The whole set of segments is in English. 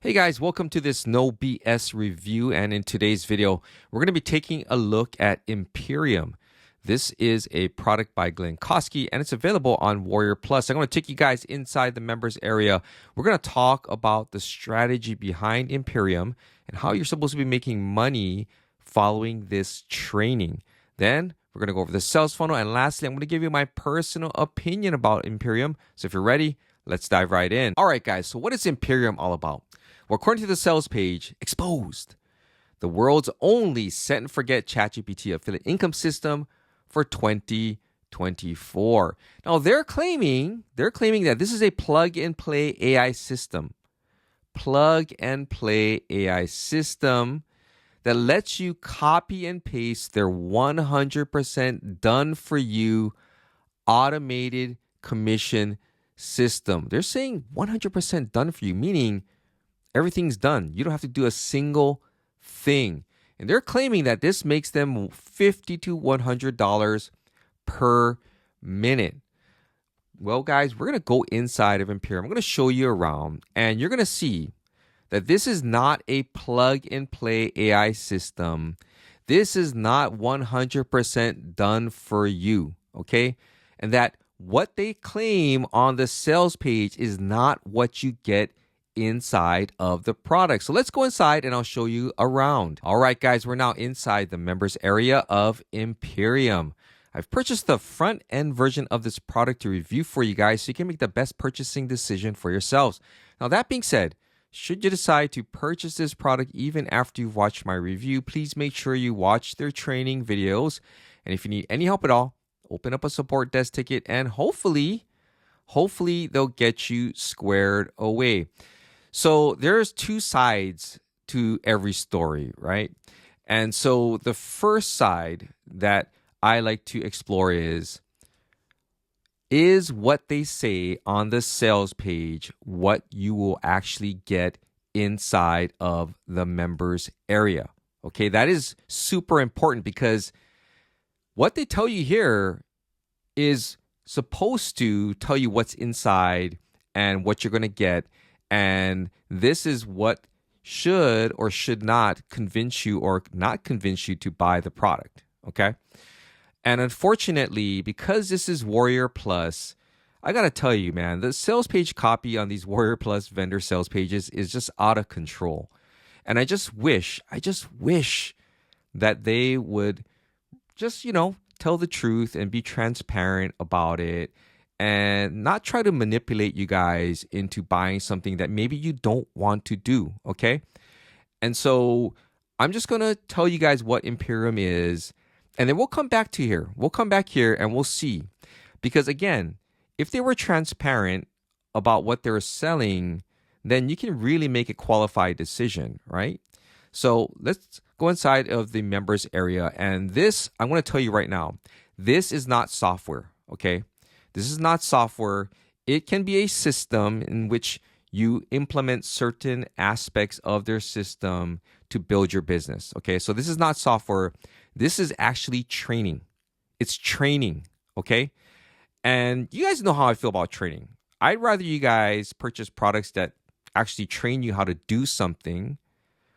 Hey guys, welcome to this No BS review, and in today's video, we're going to be taking a look at Imperium. This is a product by Glynn Kosky, and it's available on WarriorPlus. I'm going to take you guys inside the members area. We're going to talk about the strategy behind Imperium and how you're supposed to be making money following this training. Then we're going to go over the sales funnel, and lastly, I'm going to give you my personal opinion about Imperium. So if you're ready, let's dive right in. All right, guys, so what is Imperium all about? Well, according to the sales page, exposed the world's only set and forget ChatGPT affiliate income system for 2024. Now they're claiming that this is a plug and play AI system. Plug and play AI system that lets you copy and paste their 100% done for you automated commission system. They're saying 100% done for you, meaning everything's done. You don't have to do a single thing. And they're claiming that this makes them $50 to $100 per minute. Well, guys, we're going to go inside of Imperium. I'm going to show you around, and you're going to see that this is not a plug-and-play AI system. This is not 100% done for you, okay? And that what they claim on the sales page is not what you get inside of the product. So let's go inside and I'll show you around. All right, guys, we're now inside the members area of Imperium. I've purchased the front end version of this product to review for you guys so you can make the best purchasing decision for yourselves. Now, that being said, should you decide to purchase this product even after you've watched my review, please make sure you watch their training videos. And if you need any help at all, open up a support desk ticket and hopefully they'll get you squared away. So there's two sides to every story, right? And so the first side that I like to explore is what they say on the sales page what you will actually get inside of the members area? Okay, that is super important because what they tell you here is supposed to tell you what's inside and what you're going to get. And this is what should or should not convince you or not convince you to buy the product, okay? And unfortunately, because this is WarriorPlus, I got to tell you, man, the sales page copy on these WarriorPlus vendor sales pages is just out of control. And I just wish that they would just, tell the truth and be transparent about it, and not try to manipulate you guys into buying something that maybe you don't want to do, okay? And so I'm just going to tell you guys what Imperium is, and then we'll come back to here. We'll come back here and we'll see. Because again, if they were transparent about what they're selling, then you can really make a qualified decision, right? So let's go inside of the members area. And this, I'm going to tell you right now, this is not software, okay? This is not software. It can be a system in which you implement certain aspects of their system to build your business. Okay, so this is not software. This is actually training. It's training, okay? And you guys know how I feel about training. I'd rather you guys purchase products that actually train you how to do something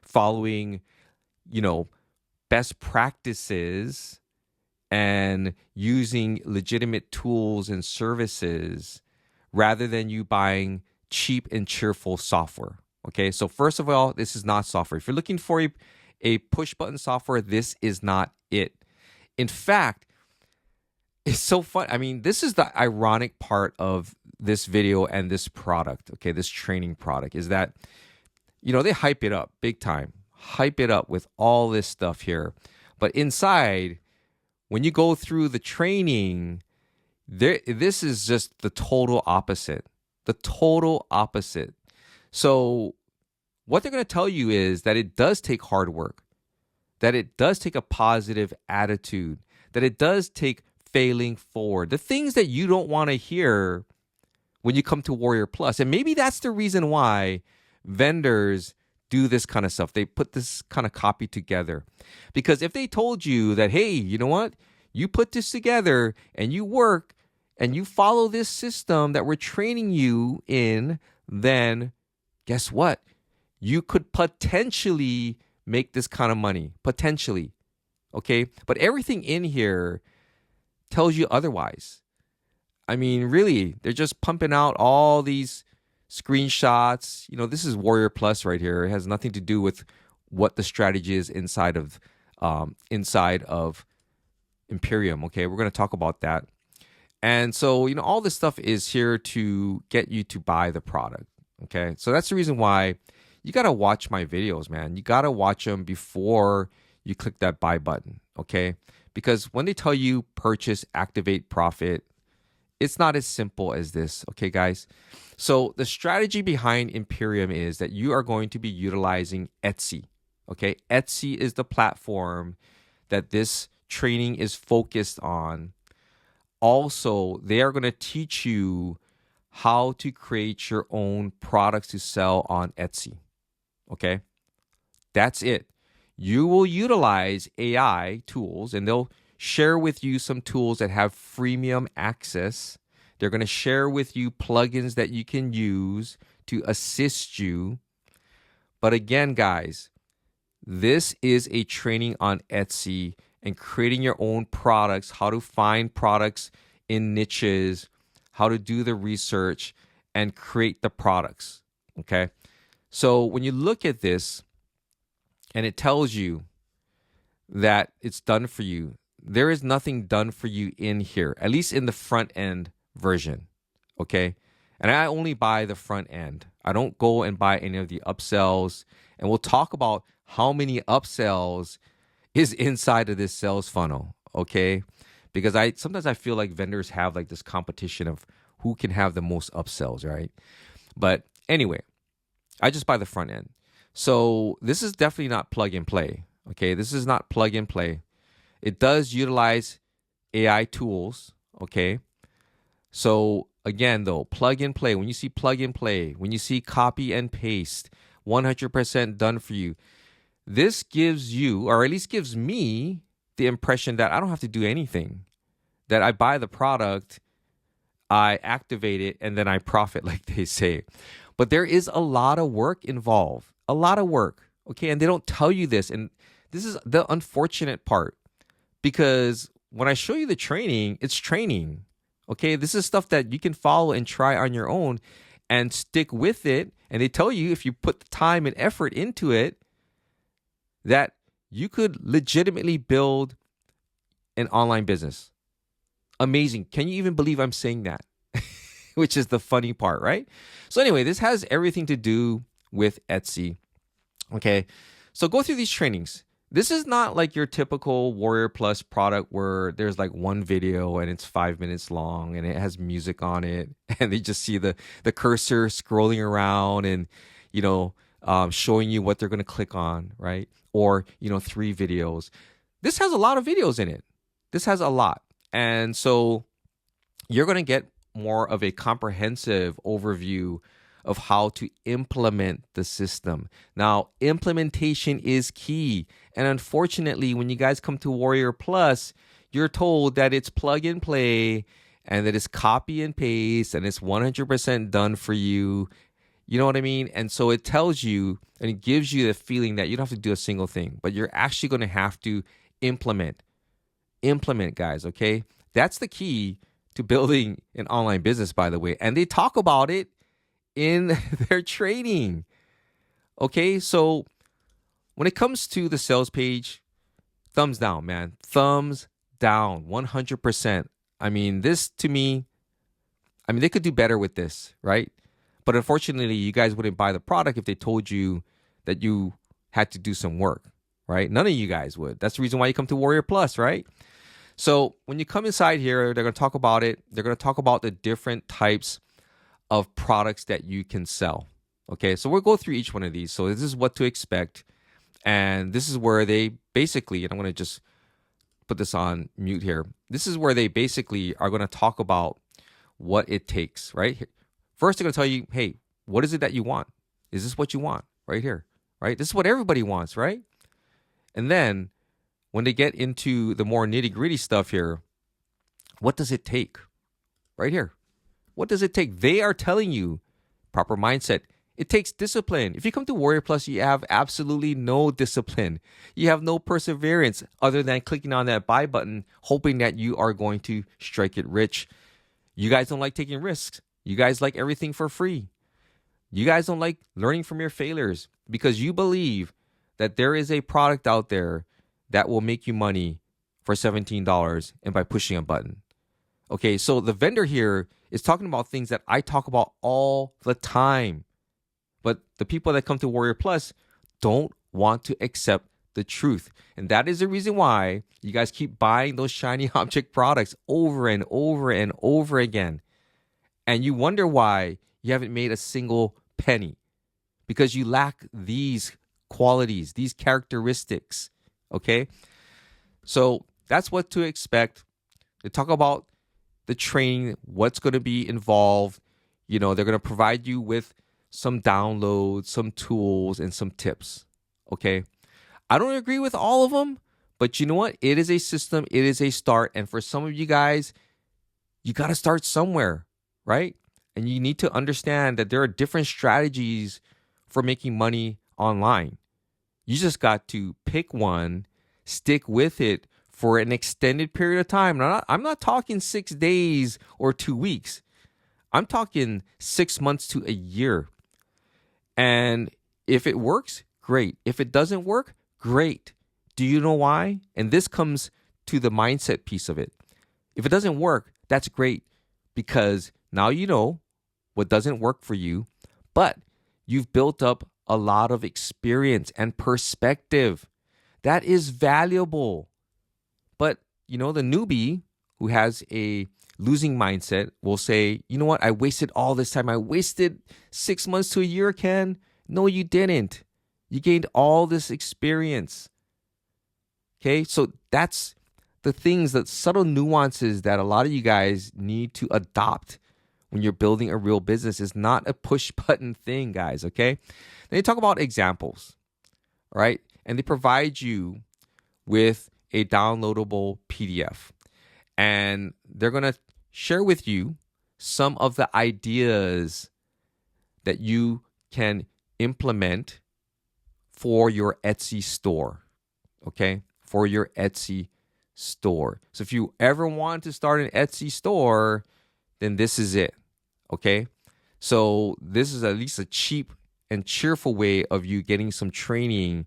following, best practices and using legitimate tools and services rather than you buying cheap and cheerful software. Okay, so first of all, this is not software. If you're looking for a push button software, this is not it. In fact, it's so fun. I mean, this is the ironic part of this video and this product, okay, this training product, is that, they hype it up big time, hype it up with all this stuff here. But inside, when you go through the training, this is just the total opposite. The total opposite. So what they're going to tell you is that it does take hard work, that it does take a positive attitude, that it does take failing forward, the things that you don't want to hear when you come to WarriorPlus. And maybe that's the reason why vendors do this kind of stuff. They put this kind of copy together. Because if they told you that, hey, you know what? You put this together and you work and you follow this system that we're training you in, then guess what? you could potentially make this kind of money. Potentially. Okay? But everything in here tells you otherwise. I mean, really, they're just pumping out all these screenshots. This is WarriorPlus right here. It has nothing to do with what the strategy is inside of Imperium. Okay, we're going to talk about that. And so, all this stuff is here to get you to buy the product. Okay, so that's the reason why you got to watch my videos, man. You got to watch them before you click that buy button. Okay, because when they tell you purchase, activate, profit, it's not as simple as this. Okay, guys. So the strategy behind Imperium is that you are going to be utilizing Etsy. Okay, Etsy is the platform that this training is focused on. Also, they are going to teach you how to create your own products to sell on Etsy. Okay, that's it. You will utilize AI tools, and they'll share with you some tools that have freemium access. They're going to share with you plugins that you can use to assist you. But again, guys, this is a training on Etsy and creating your own products, how to find products in niches, how to do the research and create the products. Okay. So when you look at this and it tells you that it's done for you, there is nothing done for you in here, at least in the front end version. Okay. And I only buy the front end. I don't go and buy any of the upsells. And we'll talk about how many upsells is inside of this sales funnel. Okay. Because sometimes I feel like vendors have like this competition of who can have the most upsells, right? But anyway, I just buy the front end. So this is definitely not plug and play. Okay. This is not plug and play. It does utilize AI tools. Okay. So again, though, plug and play. When you see plug and play, when you see copy and paste, 100% done for you. This gives you, or at least gives me, the impression that I don't have to do anything. That I buy the product, I activate it, and then I profit, like they say. But there is a lot of work involved. A lot of work. Okay. And they don't tell you this. And this is the unfortunate part. Because when I show you the training, it's training. Okay, this is stuff that you can follow and try on your own and stick with it. And they tell you if you put the time and effort into it, that you could legitimately build an online business. Amazing. Can you even believe I'm saying that? Which is the funny part, right? So anyway, this has everything to do with Etsy. Okay, so go through these trainings. This is not like your typical WarriorPlus product where there's like one video and it's 5 minutes long and it has music on it and they just see the cursor scrolling around and, showing you what they're going to click on, right? Or, 3 videos. This has a lot of videos in it. This has a lot. And so you're going to get more of a comprehensive overview of how to implement the system. Now, implementation is key. And unfortunately, when you guys come to WarriorPlus, you're told that it's plug and play and that it's copy and paste and it's 100% done for you. You know what I mean? And so it tells you and it gives you the feeling that you don't have to do a single thing, but you're actually going to have to implement. Implement, guys, okay? That's the key to building an online business, by the way. And they talk about it in their training. Okay, so when it comes to the sales page, thumbs down, man. Thumbs down, 100%. I mean, this to me, they could do better with this, right? But unfortunately, you guys wouldn't buy the product if they told you that you had to do some work, right? None of you guys would. That's the reason why you come to WarriorPlus, right? So when you come inside here, they're going to talk about it. They're going to talk about the different types of products that you can sell. Okay, so we'll go through each one of these. So this is what to expect. And this is where they basically, and I'm going to just put this on mute here. This is where they basically are going to talk about what it takes, right? First, they're going to tell you, hey, what is it that you want? Is this what you want? Right here, right? This is what everybody wants, right? And then when they get into the more nitty gritty stuff here, what does it take? Right here. What does it take? They are telling you proper mindset. It takes discipline. If you come to Warrior Plus, you have absolutely no discipline. You have no perseverance other than clicking on that buy button, hoping that you are going to strike it rich. You guys don't like taking risks. You guys like everything for free. You guys don't like learning from your failures because you believe that there is a product out there that will make you money for $17 and by pushing a button. Okay, so the vendor here is talking about things that I talk about all the time. But the people that come to Warrior Plus don't want to accept the truth. And that is the reason why you guys keep buying those shiny object products over and over and over again. And you wonder why you haven't made a single penny because you lack these qualities, these characteristics. Okay? So that's what to expect. They talk about the training, what's going to be involved. They're going to provide you with some downloads, some tools, and some tips. Okay? I don't agree with all of them, but you know what? It is a system. It is a start. And for some of you guys, you got to start somewhere, right? And you need to understand that there are different strategies for making money online. You just got to pick one, stick with it for an extended period of time. I'm not talking 6 days or 2 weeks. I'm talking 6 months to a year. And if it works, great. If it doesn't work, great. Do you know why? And this comes to the mindset piece of it. If it doesn't work, that's great because now you know what doesn't work for you, but you've built up a lot of experience and perspective. That is valuable. But, the newbie who has a losing mindset will say, you know what? I wasted all this time. I wasted 6 months to a year, Ken. No, you didn't. You gained all this experience. Okay, so that's the things, that subtle nuances that a lot of you guys need to adopt when you're building a real business. Is not a push button thing, guys, okay? Then they talk about examples, right? And they provide you with a downloadable PDF. And they're going to share with you some of the ideas that you can implement for your Etsy store, okay? For your Etsy store. So if you ever want to start an Etsy store, then this is it, okay? So this is at least a cheap and cheerful way of you getting some training,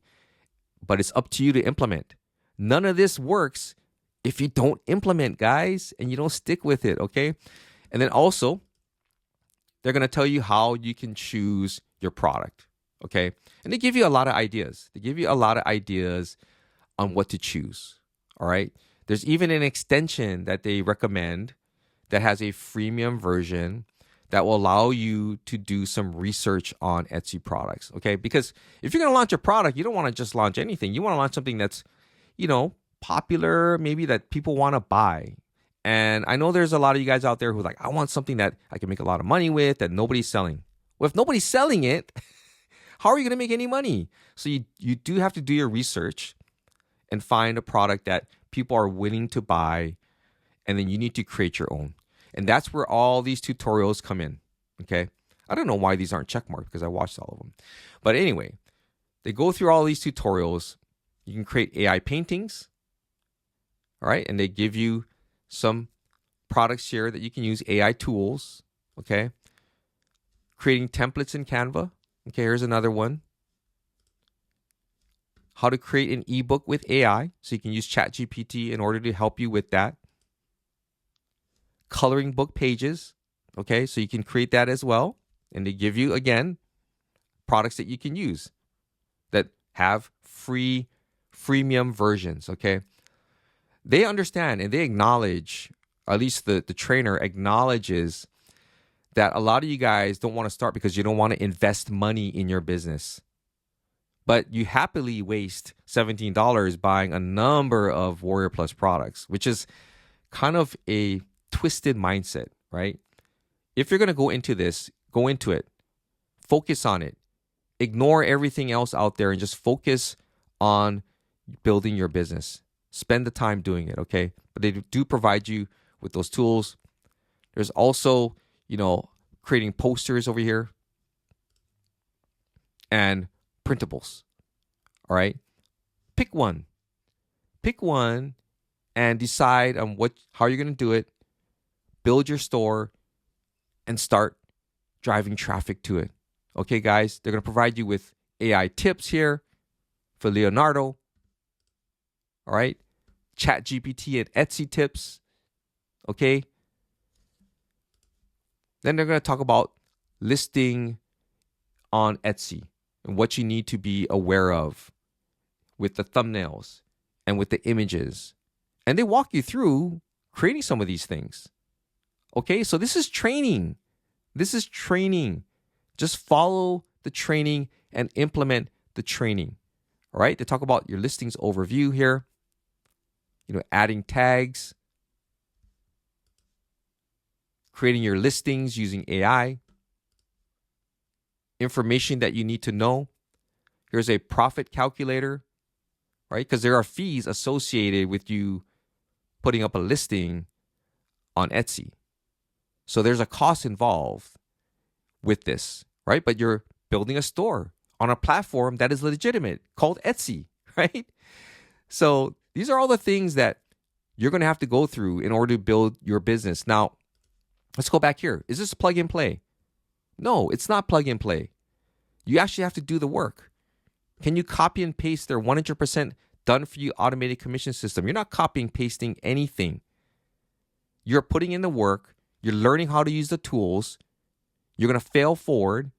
but it's up to you to implement. None of this works if you don't implement, guys, and you don't stick with it, okay? And then also, they're going to tell you how you can choose your product, okay? And they give you a lot of ideas. They give you a lot of ideas on what to choose, all right? There's even an extension that they recommend that has a freemium version that will allow you to do some research on Etsy products, okay? Because if you're going to launch a product, you don't want to just launch anything. You want to launch something that's, popular, maybe that people want to buy. And I know there's a lot of you guys out there who are like, I want something that I can make a lot of money with that nobody's selling. Well, if nobody's selling it, how are you going to make any money? So you do have to do your research and find a product that people are willing to buy, and then you need to create your own. And that's where all these tutorials come in, okay? I don't know why these aren't checkmarked because I watched all of them. But anyway, they go through all these tutorials. You can create AI paintings, all right? And they give you some products here that you can use, AI tools, okay? Creating templates in Canva. Okay, here's another one. How to create an ebook with AI. So you can use ChatGPT in order to help you with that. Coloring book pages. Okay, so you can create that as well. And they give you, again, products that you can use that have freemium versions, okay? They understand and they acknowledge, at least the trainer acknowledges, that a lot of you guys don't want to start because you don't want to invest money in your business. But you happily waste $17 buying a number of Warrior Plus products, which is kind of a twisted mindset, right? If you're going to go into this, go into it. Focus on it. Ignore everything else out there and just focus on building your business. Spend the time doing it, okay? But they do provide you with those tools. There's also, creating posters over here. and printables. All right. Pick one. Pick one and decide on how you're going to do it. Build your store and start driving traffic to it. Okay, guys, they're going to provide you with AI tips here for Leonardo. All right. Chat GPT and Etsy tips. Okay. Then they're going to talk about listing on Etsy and what you need to be aware of with the thumbnails and with the images. And they walk you through creating some of these things. Okay, so this is training. This is training. Just follow the training and implement the training. All right, they talk about your listings overview here. Adding tags, creating your listings using AI, information that you need to know. Here's a profit calculator, right? Because there are fees associated with you putting up a listing on Etsy. So there's a cost involved with this, right? But you're building a store on a platform that is legitimate called Etsy, right? So these are all the things that you're going to have to go through in order to build your business. Now, let's go back here. Is this plug and play? No, it's not plug and play. You actually have to do the work. Can you copy and paste their 100% done for you automated commission system? You're not copying and pasting anything. You're putting in the work. You're learning how to use the tools. You're going to fail forward.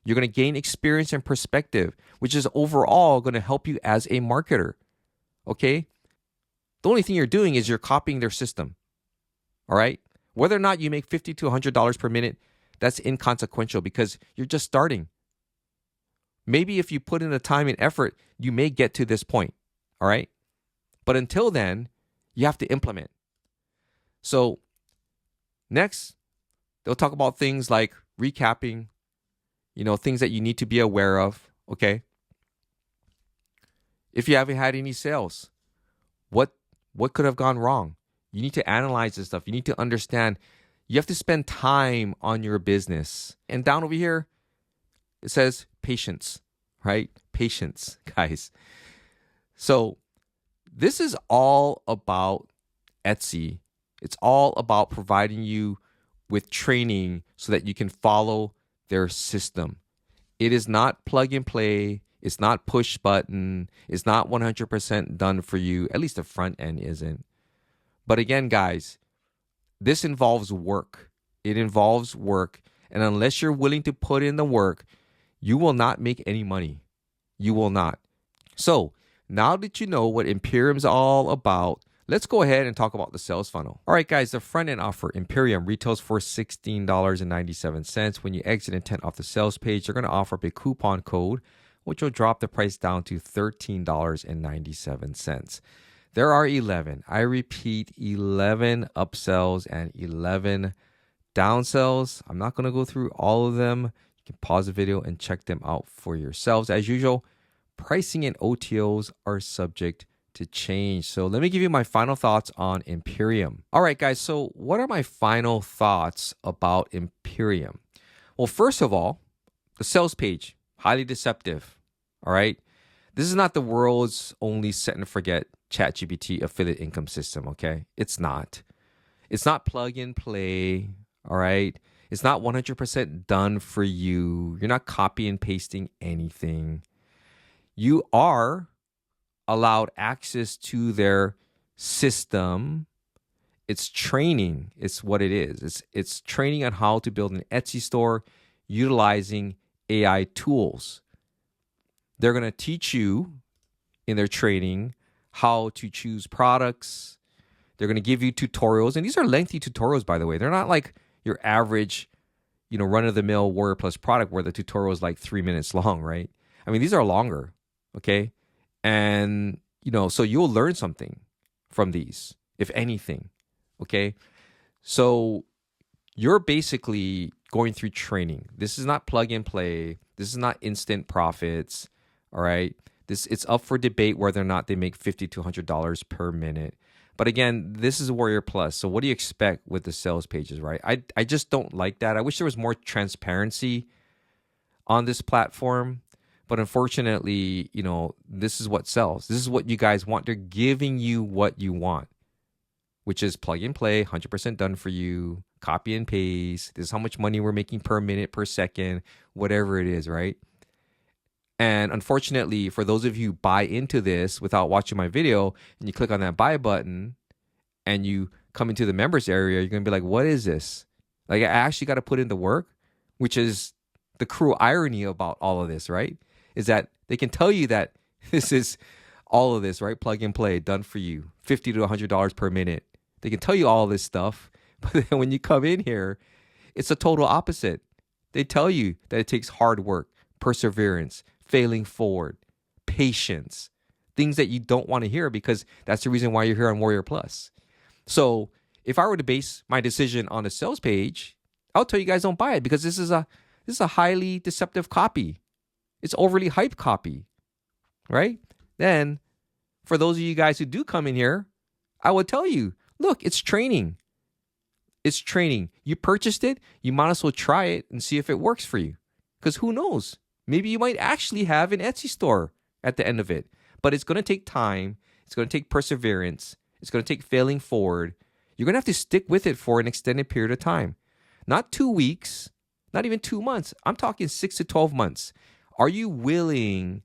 You're going to gain experience and perspective, which is overall going to help you as a marketer. Okay? The only thing you're doing is you're copying their system. All right? Whether or not you make $50 to $100 per minute, that's inconsequential because you're just starting. Maybe if you put in the time and effort, you may get to this point. All right? But until then, you have to implement. So next, they'll talk about things like recapping, things that you need to be aware of. Okay? If you haven't had any sales, what could have gone wrong? You need to analyze this stuff. You need to understand. You have to spend time on your business. And down over here, it says patience, right? Patience, guys. So this is all about Etsy. It's all about providing you with training so that you can follow their system. It is not plug and play. It's not push button. It's not 100% done for you. At least the front end isn't. But again, guys, this involves work. It involves work. And unless you're willing to put in the work, you will not make any money. You will not. So now that you know what Imperium's all about, let's go ahead and talk about the sales funnel. All right, guys, the front end offer, Imperium, retails for $16.97. When you exit intent off the sales page, they're going to offer up a coupon code, which will drop the price down to $13.97. There are 11, I repeat, 11 upsells and 11 downsells. I'm not going to go through all of them. You can pause the video and check them out for yourselves. As usual, pricing and OTOs are subject to change. So let me give you my final thoughts on Imperium. All right, guys, so what are my final thoughts about Imperium? Well, first of all, the sales page, highly deceptive. All right. This is not the world's only set and forget ChatGPT affiliate income system. Okay. It's not. It's not plug and play. All right. It's not 100% done for you. You're not copy and pasting anything. You are allowed access to their system. It's training. It's what it is. It's training on how to build an Etsy store utilizing AI tools. They're going to teach you in their training how to choose products. They're going to give you tutorials. And these are lengthy tutorials, by the way. They're not like your average, run-of-the-mill WarriorPlus product where the tutorial is like 3 minutes long, right? I mean, these are longer, okay? And, so you'll learn something from these, if anything, okay? So you're basically going through training. This is not plug and play. This is not instant profits. All right. It's up for debate whether or not they make $50 to $100 per minute. But again, this is WarriorPlus. So what do you expect with the sales pages, right? I just don't like that. I wish there was more transparency on this platform. But unfortunately, this is what sells. This is what you guys want. They're giving you what you want, which is plug and play, 100% done for you, copy and paste. This is how much money we're making per minute, per second, whatever it is, right? And unfortunately, for those of you who buy into this without watching my video and you click on that buy button and you come into the members area, you're going to be like, what is this? Like, I actually got to put in the work, which is the cruel irony about all of this, right? Is that they can tell you that this is all of this, right? Plug and play, done for you, $50 to $100 per minute. They can tell you all this stuff, but then when you come in here, it's a total opposite. They tell you that it takes hard work, perseverance, failing forward, patience, things that you don't want to hear because that's the reason why you're here on WarriorPlus. So if I were to base my decision on a sales page, I'll tell you guys don't buy it because this is a highly deceptive copy. It's overly hyped copy, right? Then for those of you guys who do come in here, I would tell you, look, it's training. It's training. You purchased it, you might as well try it and see if it works for you. Because who knows? Maybe you might actually have an Etsy store at the end of it. But it's going to take time. It's going to take perseverance. It's going to take failing forward. You're going to have to stick with it for an extended period of time. Not 2 weeks, not even 2 months. I'm talking 6 to 12 months. Are you willing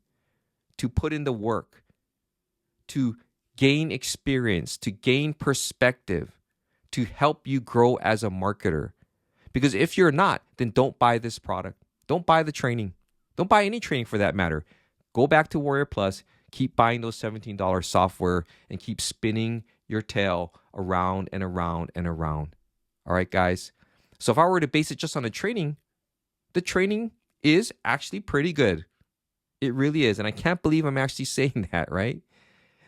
to put in the work, to gain experience, to gain perspective, to help you grow as a marketer? Because if you're not, then don't buy this product. Don't buy the training. Don't buy any training for that matter. Go back to WarriorPlus, keep buying those $17 software, and keep spinning your tail around and around and around. All right, guys? So if I were to base it just on the training is actually pretty good. It really is. And I can't believe I'm actually saying that, right?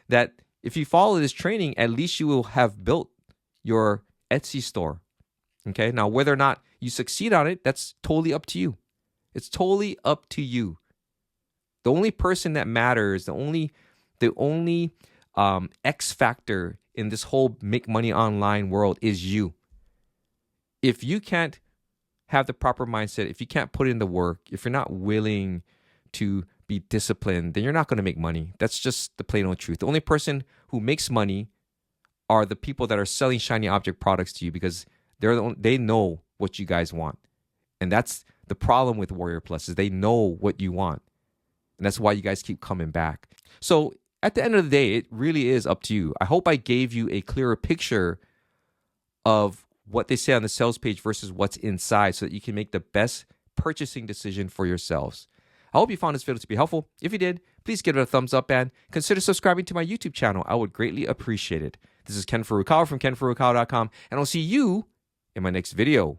That if you follow this training, at least you will have built your Etsy store. Okay? Now, whether or not you succeed on it, that's totally up to you. It's totally up to you. The only person that matters, the only X factor in this whole make money online world is you. If you can't have the proper mindset, if you can't put in the work, if you're not willing to be disciplined, then you're not going to make money. That's just the plain old truth. The only person who makes money are the people that are selling shiny object products to you because they know what you guys want. And that's the problem with WarriorPlus is they know what you want. And that's why you guys keep coming back. So at the end of the day, it really is up to you. I hope I gave you a clearer picture of what they say on the sales page versus what's inside so that you can make the best purchasing decision for yourselves. I hope you found this video to be helpful. If you did, please give it a thumbs up and consider subscribing to my YouTube channel. I would greatly appreciate it. This is Ken Furukawa from kenfurukawa.com, and I'll see you in my next video.